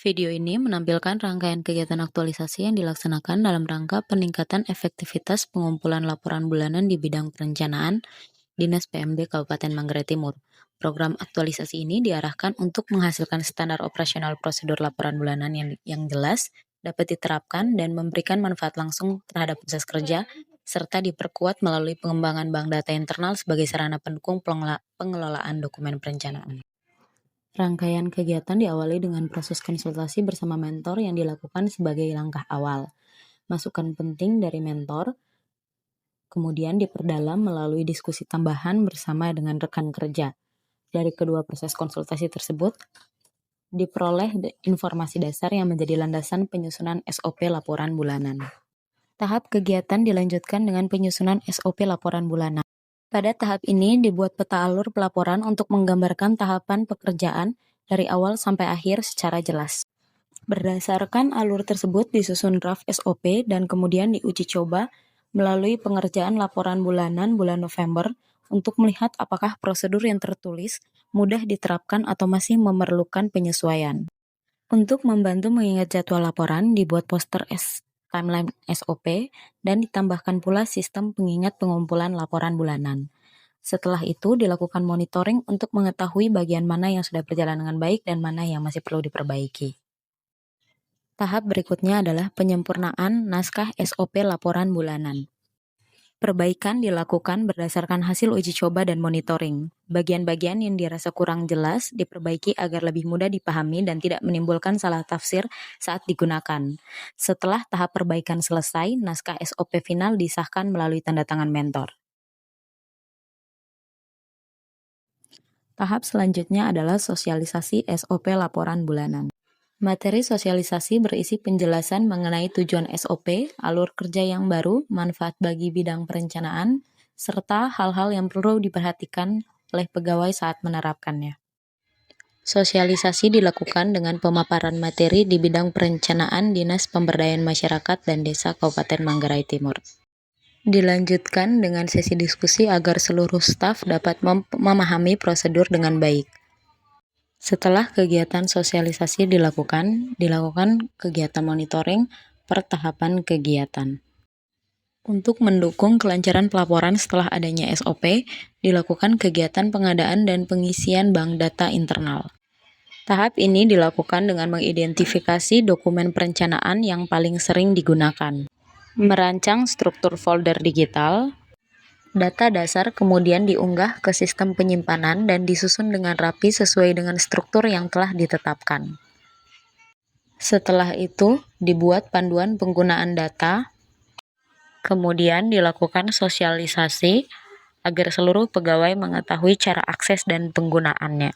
Video ini menampilkan rangkaian kegiatan aktualisasi yang dilaksanakan dalam rangka peningkatan efektivitas pengumpulan laporan bulanan di bidang perencanaan Dinas PMD Kabupaten Manggarai Timur. Program aktualisasi ini diarahkan untuk menghasilkan standar operasional prosedur laporan bulanan yang jelas, dapat diterapkan, dan memberikan manfaat langsung terhadap proses kerja, serta diperkuat melalui pengembangan bank data internal sebagai sarana pendukung pengelolaan dokumen perencanaan. Rangkaian kegiatan diawali dengan proses konsultasi bersama mentor yang dilakukan sebagai langkah awal. Masukan penting dari mentor kemudian diperdalam melalui diskusi tambahan bersama dengan rekan kerja. Dari kedua proses konsultasi tersebut, diperoleh informasi dasar yang menjadi landasan penyusunan SOP laporan bulanan. Tahap kegiatan dilanjutkan dengan penyusunan SOP laporan bulanan. Pada tahap ini dibuat peta alur pelaporan untuk menggambarkan tahapan pekerjaan dari awal sampai akhir secara jelas. Berdasarkan alur tersebut disusun draft SOP dan kemudian diuji coba melalui pengerjaan laporan bulanan bulan November untuk melihat apakah prosedur yang tertulis mudah diterapkan atau masih memerlukan penyesuaian. Untuk membantu mengingat jadwal laporan, dibuat poster timeline SOP dan ditambahkan pula sistem pengingat pengumpulan laporan bulanan. Setelah itu dilakukan monitoring untuk mengetahui bagian mana yang sudah berjalan dengan baik dan mana yang masih perlu diperbaiki. Tahap berikutnya adalah penyempurnaan naskah SOP laporan bulanan. Perbaikan dilakukan berdasarkan hasil uji coba dan monitoring. Bagian-bagian yang dirasa kurang jelas diperbaiki agar lebih mudah dipahami dan tidak menimbulkan salah tafsir saat digunakan. Setelah tahap perbaikan selesai, naskah SOP final disahkan melalui tanda tangan mentor. Tahap selanjutnya adalah sosialisasi SOP laporan bulanan. Materi sosialisasi berisi penjelasan mengenai tujuan SOP, alur kerja yang baru, manfaat bagi bidang perencanaan, serta hal-hal yang perlu diperhatikan oleh pegawai saat menerapkannya. Sosialisasi dilakukan dengan pemaparan materi di bidang perencanaan Dinas Pemberdayaan Masyarakat dan Desa Kabupaten Manggarai Timur. Dilanjutkan dengan sesi diskusi agar seluruh staf dapat memahami prosedur dengan baik. Setelah kegiatan sosialisasi dilakukan kegiatan monitoring per tahapan kegiatan. Untuk mendukung kelancaran pelaporan setelah adanya SOP, dilakukan kegiatan pengadaan dan pengisian bank data internal. Tahap ini dilakukan dengan mengidentifikasi dokumen perencanaan yang paling sering digunakan. Merancang struktur folder digital. Data dasar kemudian diunggah ke sistem penyimpanan dan disusun dengan rapi sesuai dengan struktur yang telah ditetapkan. Setelah itu, dibuat panduan penggunaan data, kemudian dilakukan sosialisasi agar seluruh pegawai mengetahui cara akses dan penggunaannya.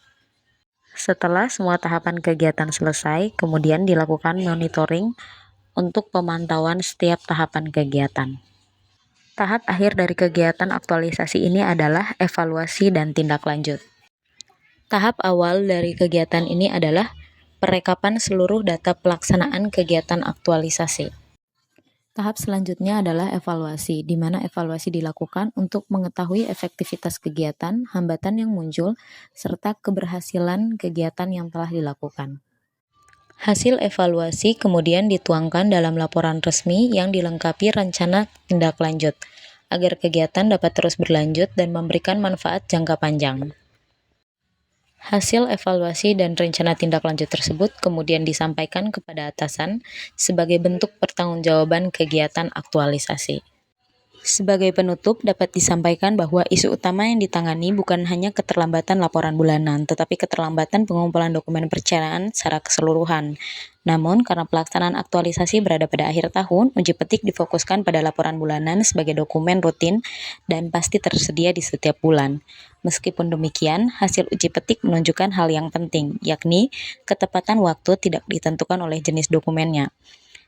Setelah semua tahapan kegiatan selesai, kemudian dilakukan monitoring untuk pemantauan setiap tahapan kegiatan. Tahap akhir dari kegiatan aktualisasi ini adalah evaluasi dan tindak lanjut. Tahap awal dari kegiatan ini adalah perekapan seluruh data pelaksanaan kegiatan aktualisasi. Tahap selanjutnya adalah evaluasi, di mana evaluasi dilakukan untuk mengetahui efektivitas kegiatan, hambatan yang muncul, serta keberhasilan kegiatan yang telah dilakukan. Hasil evaluasi kemudian dituangkan dalam laporan resmi yang dilengkapi rencana tindak lanjut, agar kegiatan dapat terus berlanjut dan memberikan manfaat jangka panjang. Hasil evaluasi dan rencana tindak lanjut tersebut kemudian disampaikan kepada atasan sebagai bentuk pertanggungjawaban kegiatan aktualisasi. Sebagai penutup, dapat disampaikan bahwa isu utama yang ditangani bukan hanya keterlambatan laporan bulanan, tetapi keterlambatan pengumpulan dokumen perencanaan secara keseluruhan. Namun, karena pelaksanaan aktualisasi berada pada akhir tahun, uji petik difokuskan pada laporan bulanan sebagai dokumen rutin dan pasti tersedia di setiap bulan. Meskipun demikian, hasil uji petik menunjukkan hal yang penting, yakni ketepatan waktu tidak ditentukan oleh jenis dokumennya.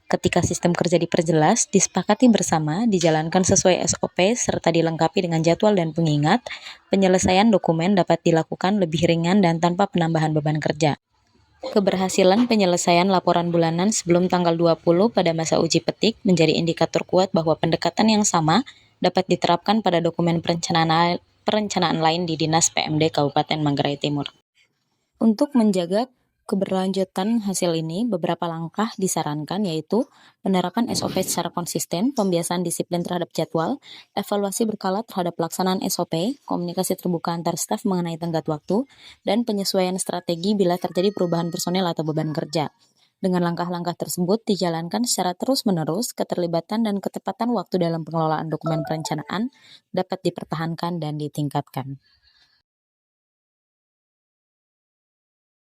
Ketika sistem kerja diperjelas, disepakati bersama, dijalankan sesuai SOP, serta dilengkapi dengan jadwal dan pengingat, penyelesaian dokumen dapat dilakukan lebih ringan dan tanpa penambahan beban kerja. Keberhasilan penyelesaian laporan bulanan sebelum tanggal 20 pada masa uji petik menjadi indikator kuat bahwa pendekatan yang sama dapat diterapkan pada dokumen perencanaan lain di Dinas PMD Kabupaten Manggarai Timur. Untuk menjaga Keberlanjutan hasil ini, beberapa langkah disarankan yaitu penerapan SOP secara konsisten, pembiasaan disiplin terhadap jadwal, evaluasi berkala terhadap pelaksanaan SOP, komunikasi terbuka antar staf mengenai tenggat waktu, dan penyesuaian strategi bila terjadi perubahan personel atau beban kerja. Dengan langkah-langkah tersebut dijalankan secara terus-menerus, keterlibatan dan ketepatan waktu dalam pengelolaan dokumen perencanaan dapat dipertahankan dan ditingkatkan.